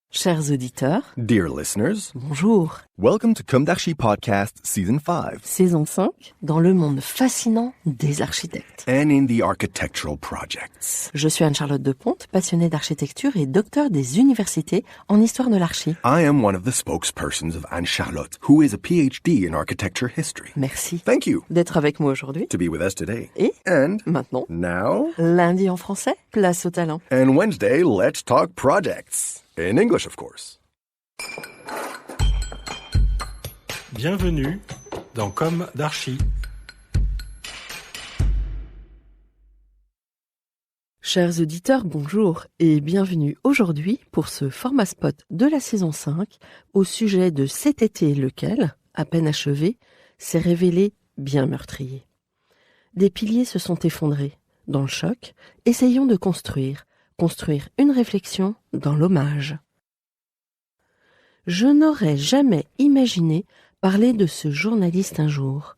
Chers auditeurs, Dear listeners, bonjour. welcome to Kumdashi Podcast Season 5 Saison 5, dans le monde fascinant des architectes. and in the architectural projects. Je suis Anne-Charlotte Deponte, passionnée d'architecture et docteur des universités en histoire de l'archi. I am one of the spokespersons of Anne-Charlotte, who is a PhD in architecture history. Merci Thank you d'être avec moi aujourd'hui. to be with us today. Et And maintenant, now, lundi en français, place au talent. and Wednesday, let's talk projects. In English, of course. Bienvenue dans Comme d'Archi. Chers auditeurs, bonjour et bienvenue aujourd'hui pour ce format spot de la saison 5 au sujet de cet été lequel, à peine achevé, s'est révélé bien meurtrier. Des piliers se sont effondrés. Dans le choc, essayons de construire une réflexion dans l'hommage. Je n'aurais jamais imaginé parler de ce journaliste un jour.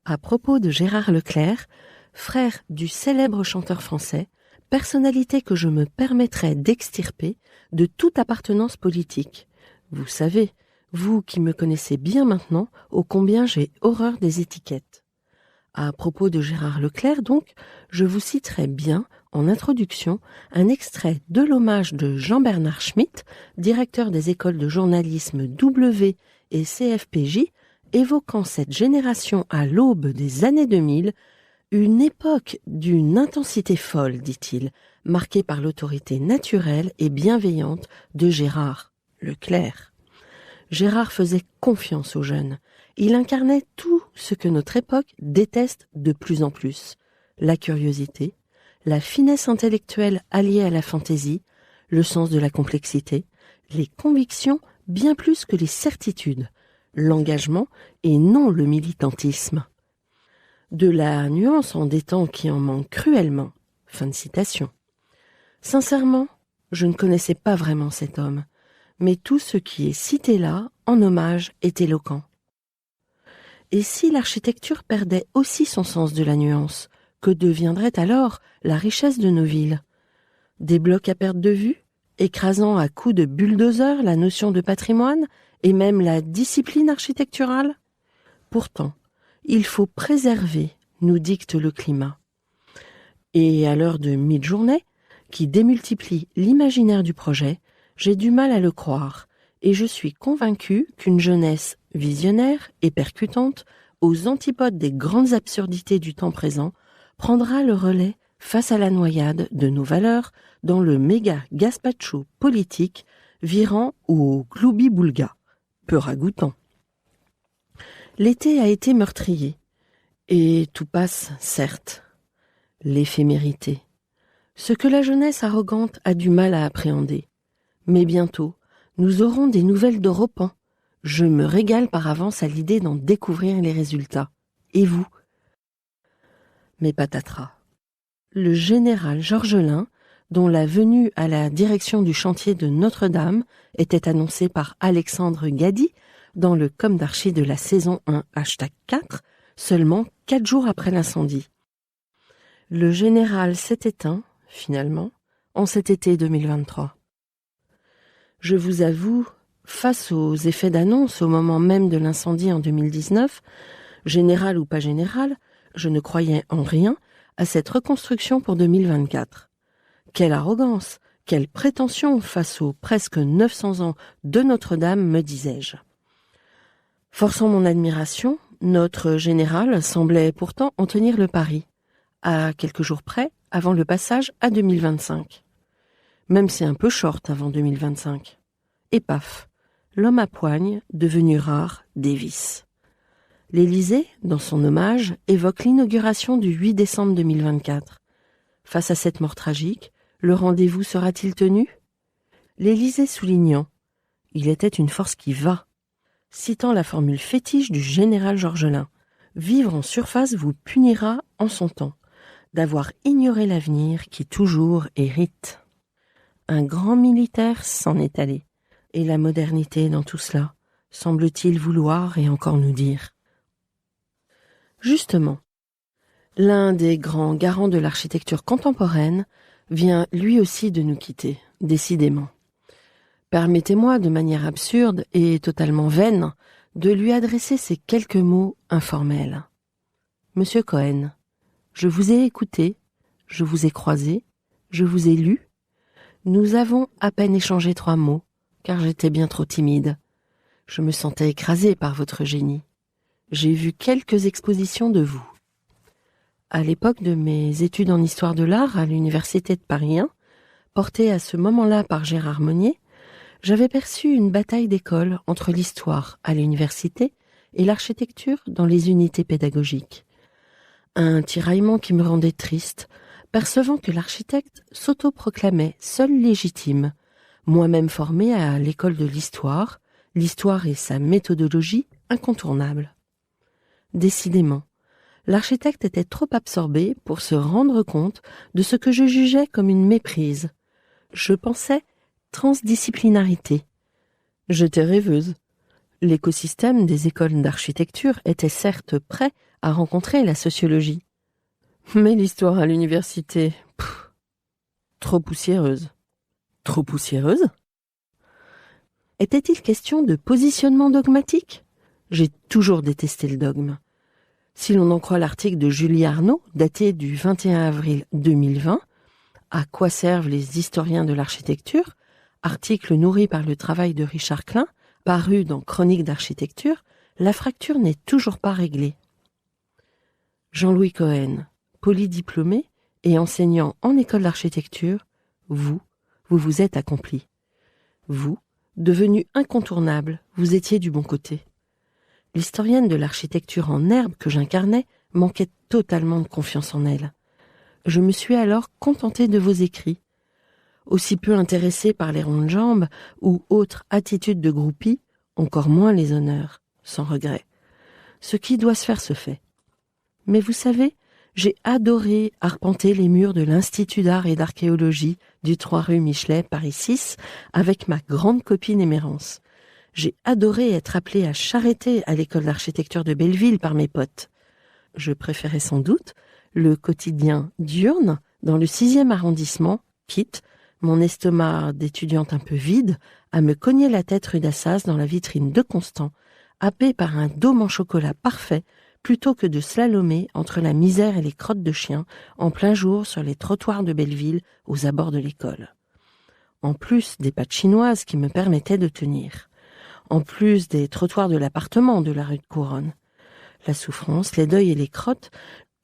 À propos de Gérard Leclerc, frère du célèbre chanteur français, personnalité que je me permettrais d'extirper de toute appartenance politique. Vous savez, vous qui me connaissez bien maintenant, ô combien j'ai horreur des étiquettes. À propos de Gérard Leclerc, donc, je vous citerai bien, en introduction, un extrait de l'hommage de Jean-Bernard Schmitt, directeur des écoles de journalisme W et CFPJ, évoquant cette génération à l'aube des années 2000, une époque d'une intensité folle, dit-il, marquée par l'autorité naturelle et bienveillante de Gérard Leclerc. Gérard faisait confiance aux jeunes. Il incarnait tout ce que notre époque déteste de plus en plus. La curiosité, la finesse intellectuelle alliée à la fantaisie, le sens de la complexité, les convictions bien plus que les certitudes, l'engagement et non le militantisme. De la nuance en des temps qui en manquent cruellement. Fin de citation. Sincèrement, je ne connaissais pas vraiment cet homme, mais tout ce qui est cité là, en hommage, est éloquent. Et si l'architecture perdait aussi son sens de la nuance, que deviendrait alors la richesse de nos villes? Des blocs à perte de vue, écrasant à coups de bulldozer la notion de patrimoine et même la discipline architecturale? Pourtant, il faut préserver, nous dicte le climat. Et à l'heure de mi-journée, qui démultiplie l'imaginaire du projet, j'ai du mal à le croire, et je suis convaincue qu'une jeunesse visionnaire et percutante, aux antipodes des grandes absurdités du temps présent, prendra le relais face à la noyade de nos valeurs dans le méga gazpacho politique virant au gloubi-boulga, peu ragoûtant. L'été a été meurtrier, et tout passe, certes. L'éphémérité. Ce que la jeunesse arrogante a du mal à appréhender. Mais bientôt, nous aurons des nouvelles d'Europan. Je me régale par avance à l'idée d'en découvrir les résultats. Et vous? Mais patatras. Le général Georgelin, dont la venue à la direction du chantier de Notre-Dame était annoncée par Alexandre Gady dans le Comme d'Archi de la saison 1 #4, seulement 4 jours après l'incendie. Le général s'est éteint, finalement, en cet été 2023. Je vous avoue, face aux effets d'annonce au moment même de l'incendie en 2019, général ou pas général, je ne croyais en rien à cette reconstruction pour 2024. Quelle arrogance, quelle prétention face aux presque 900 ans de Notre-Dame, me disais-je. Forçant mon admiration, notre général semblait pourtant en tenir le pari, à quelques jours près, avant le passage à 2025. Même c'est un peu short avant 2025. Et paf, l'homme à poigne, devenu rare, dévisse. L'Élysée, dans son hommage, évoque l'inauguration du 8 décembre 2024. Face à cette mort tragique, le rendez-vous sera-t-il tenu? L'Élysée soulignant « Il était une force qui va », citant la formule fétiche du général Georgelin « Vivre en surface vous punira en son temps, d'avoir ignoré l'avenir qui toujours hérite ». Un grand militaire s'en est allé, et la modernité dans tout cela, semble-t-il vouloir et encore nous dire. Justement, l'un des grands garants de l'architecture contemporaine vient lui aussi de nous quitter, décidément. Permettez-moi, de manière absurde et totalement vaine, de lui adresser ces quelques mots informels. Monsieur Cohen, je vous ai écouté, je vous ai croisé, je vous ai lu. Nous avons à peine échangé 3 mots, car j'étais bien trop timide. Je me sentais écrasé par votre génie. J'ai vu quelques expositions de vous. À l'époque de mes études en histoire de l'art à l'université de Paris 1, portée à ce moment-là par Gérard Monnier, j'avais perçu une bataille d'école entre l'histoire à l'université et l'architecture dans les unités pédagogiques. Un tiraillement qui me rendait triste, percevant que l'architecte s'autoproclamait seul légitime, moi-même formé à l'école de l'histoire et sa méthodologie incontournable. Décidément, l'architecte était trop absorbé pour se rendre compte de ce que je jugeais comme une méprise. Je pensais transdisciplinarité. J'étais rêveuse. L'écosystème des écoles d'architecture était certes prêt à rencontrer la sociologie. Mais l'histoire à l'université, trop poussiéreuse. Trop poussiéreuse ? Était-il question de positionnement dogmatique ? J'ai toujours détesté le dogme. Si l'on en croit l'article de Julie Arnaud, daté du 21 avril 2020, « À quoi servent les historiens de l'architecture ?», article nourri par le travail de Richard Klein, paru dans Chronique d'architecture, la fracture n'est toujours pas réglée. Jean-Louis Cohen, polydiplômé et enseignant en école d'architecture, vous vous êtes accompli. Vous, devenu incontournable, vous étiez du bon côté. L'historienne de l'architecture en herbe que j'incarnais manquait totalement de confiance en elle. Je me suis alors contentée de vos écrits. Aussi peu intéressée par les rondes jambes ou autres attitudes de groupie, encore moins les honneurs, sans regret. Ce qui doit se faire se fait. Mais vous savez, j'ai adoré arpenter les murs de l'Institut d'art et d'archéologie du 3 rue Michelet, Paris 6, avec ma grande copine Émérance. J'ai adoré être appelée à charretter à l'école d'architecture de Belleville par mes potes. Je préférais sans doute le quotidien diurne dans le 6e arrondissement, quitte, mon estomac d'étudiante un peu vide, à me cogner la tête rue d'Assas dans la vitrine de Constant, happé par un dôme en chocolat parfait, plutôt que de slalomer entre la misère et les crottes de chiens en plein jour sur les trottoirs de Belleville aux abords de l'école. En plus des pâtes chinoises qui me permettaient de tenir. En plus des trottoirs de l'appartement de la rue de Couronne. La souffrance, les deuils et les crottes,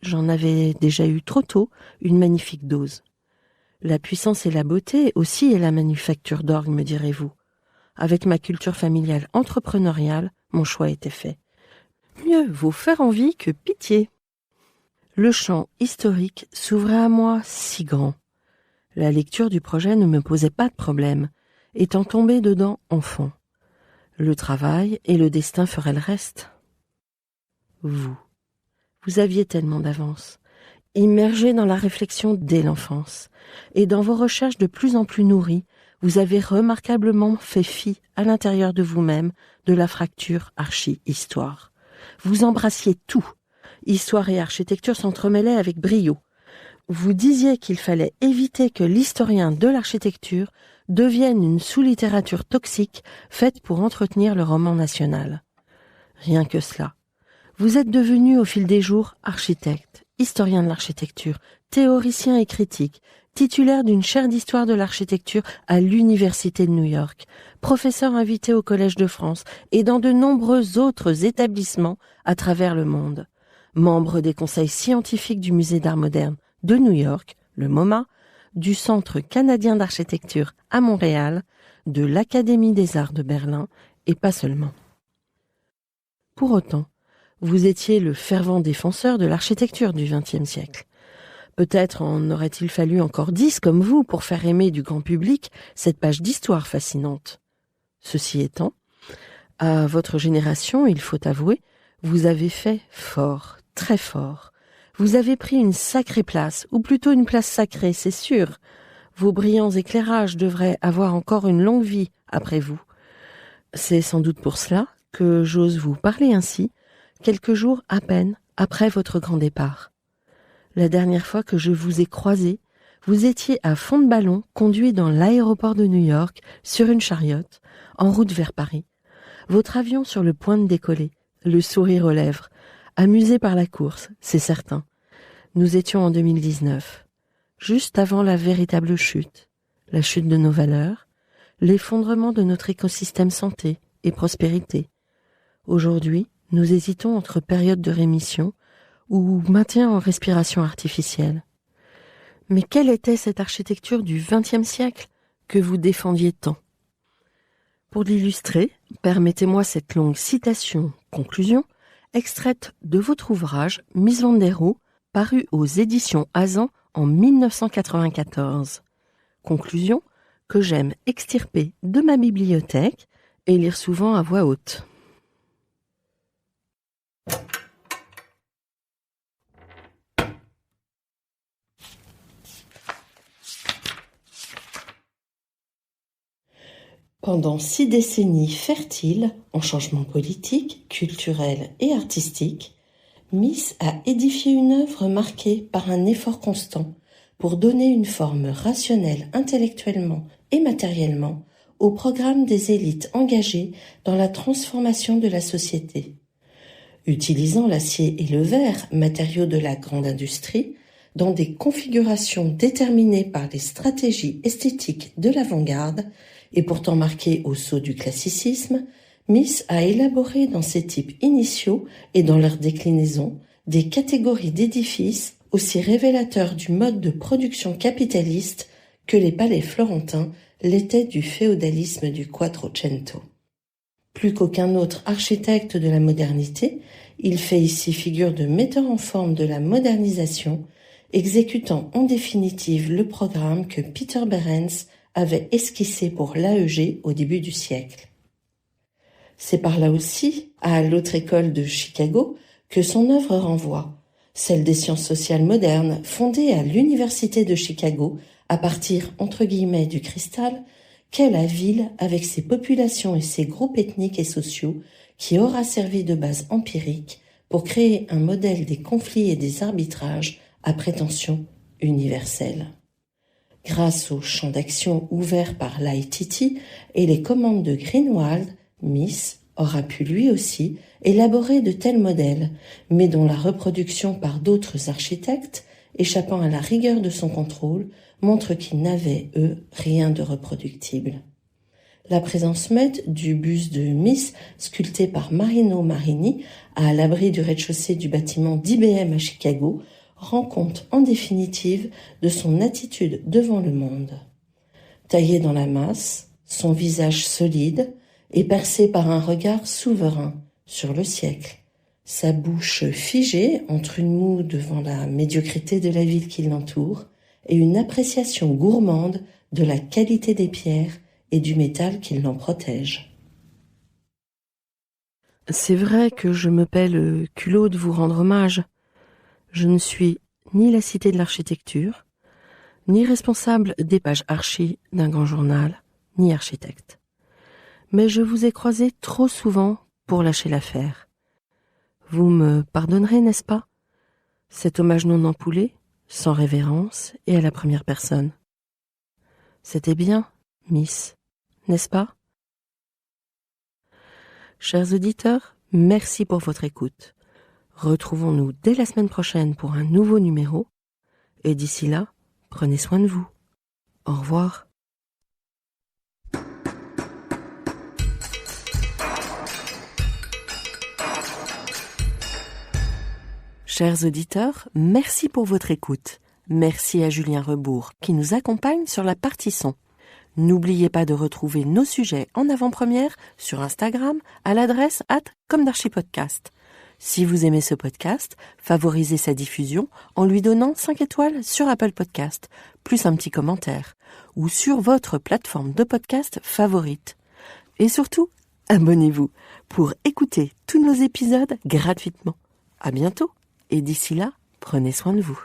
j'en avais déjà eu trop tôt une magnifique dose. La puissance et la beauté aussi est la manufacture d'orgue, me direz-vous. Avec ma culture familiale entrepreneuriale, mon choix était fait. Mieux vaut faire envie que pitié. Le champ historique s'ouvrait à moi si grand. La lecture du projet ne me posait pas de problème, étant tombée dedans enfant. Le travail et le destin feraient le reste. Vous aviez tellement d'avance, immergé dans la réflexion dès l'enfance, et dans vos recherches de plus en plus nourries, vous avez remarquablement fait fi à l'intérieur de vous-même de la fracture archi-histoire. Vous embrassiez tout. Histoire et architecture s'entremêlaient avec brio. Vous disiez qu'il fallait éviter que l'historien de l'architecture devienne une sous-littérature toxique faite pour entretenir le roman national. Rien que cela. Vous êtes devenu au fil des jours architecte, historien de l'architecture, théoricien et critique, titulaire d'une chaire d'histoire de l'architecture à l'Université de New York, professeur invité au Collège de France et dans de nombreux autres établissements à travers le monde, membre des conseils scientifiques du Musée d'art moderne de New York, le MoMA, du Centre canadien d'architecture à Montréal, de l'Académie des arts de Berlin et pas seulement. Pour autant, vous étiez le fervent défenseur de l'architecture du XXe siècle. Peut-être en aurait-il fallu encore 10 comme vous pour faire aimer du grand public cette page d'histoire fascinante. Ceci étant, à votre génération, il faut avouer, vous avez fait fort, très fort. Vous avez pris une sacrée place, ou plutôt une place sacrée, c'est sûr. Vos brillants éclairages devraient avoir encore une longue vie après vous. C'est sans doute pour cela que j'ose vous parler ainsi, quelques jours à peine après votre grand départ. La dernière fois que je vous ai croisé, Vous étiez à fond de ballon, conduit dans l'aéroport de New York, sur une chariote, en route vers Paris. Votre avion sur le point de décoller, le sourire aux lèvres, amusé par la course, c'est certain. Nous étions en 2019, juste avant la véritable chute, la chute de nos valeurs, l'effondrement de notre écosystème santé et prospérité. Aujourd'hui, nous hésitons entre période de rémission ou maintien en respiration artificielle. Mais quelle était cette architecture du XXe siècle que vous défendiez tant? Pour l'illustrer, permettez-moi cette longue citation-conclusion extraite de votre ouvrage « Mies van der Rohe », paru aux éditions Hazan en 1994. Conclusion que j'aime extirper de ma bibliothèque et lire souvent à voix haute. Pendant 6 décennies fertiles en changements politiques, culturels et artistiques, Mies a édifié une œuvre marquée par un effort constant pour donner une forme rationnelle intellectuellement et matériellement au programme des élites engagées dans la transformation de la société. Utilisant l'acier et le verre, matériaux de la grande industrie, dans des configurations déterminées par les stratégies esthétiques de l'avant-garde, et pourtant marquées au sceau du classicisme, Mies a élaboré dans ses types initiaux et dans leur déclinaison des catégories d'édifices aussi révélateurs du mode de production capitaliste que les palais florentins l'étaient du féodalisme du Quattrocento. Plus qu'aucun autre architecte de la modernité, il fait ici figure de metteur en forme de la modernisation, exécutant en définitive le programme que Peter Behrens avait esquissé pour l'AEG au début du siècle. C'est par là aussi, à l'autre école de Chicago, que son œuvre renvoie, celle des sciences sociales modernes, fondée à l'Université de Chicago, à partir, entre guillemets, du cristal, qu'est la ville avec ses populations et ses groupes ethniques et sociaux, qui aura servi de base empirique pour créer un modèle des conflits et des arbitrages à prétention universelle. Grâce au champ d'action ouvert par l'ITT et les commandes de Greenwald, Mies aura pu lui aussi élaborer de tels modèles, mais dont la reproduction par d'autres architectes, échappant à la rigueur de son contrôle, montre qu'ils n'avaient, eux, rien de reproductible. La présence même du buste de Mies, sculpté par Marino Marini, à l'abri du rez-de-chaussée du bâtiment d'IBM à Chicago, rend compte en définitive de son attitude devant le monde. Taillé dans la masse, son visage solide et percé par un regard souverain sur le siècle, sa bouche figée entre une moue devant la médiocrité de la ville qui l'entoure et une appréciation gourmande de la qualité des pierres et du métal qui l'en protège. C'est vrai que je me paie le culot de vous rendre hommage. Je ne suis ni la cité de l'architecture, ni responsable des pages archi d'un grand journal, ni architecte. Mais je vous ai croisé trop souvent pour lâcher l'affaire. Vous me pardonnerez, n'est-ce pas? Cet hommage non ampoulé, sans révérence et à la première personne. C'était bien, Mies, n'est-ce pas? Chers auditeurs, merci pour votre écoute. Retrouvons-nous dès la semaine prochaine pour un nouveau numéro. Et d'ici là, prenez soin de vous. Au revoir. Chers auditeurs, merci pour votre écoute. Merci à Julien Rebourg qui nous accompagne sur la partie son. N'oubliez pas de retrouver nos sujets en avant-première sur Instagram à l'adresse @commedarchipodcast. Si vous aimez ce podcast, favorisez sa diffusion en lui donnant 5 étoiles sur Apple Podcast, plus un petit commentaire, ou sur votre plateforme de podcast favorite. Et surtout, abonnez-vous pour écouter tous nos épisodes gratuitement. À bientôt, et d'ici là, prenez soin de vous.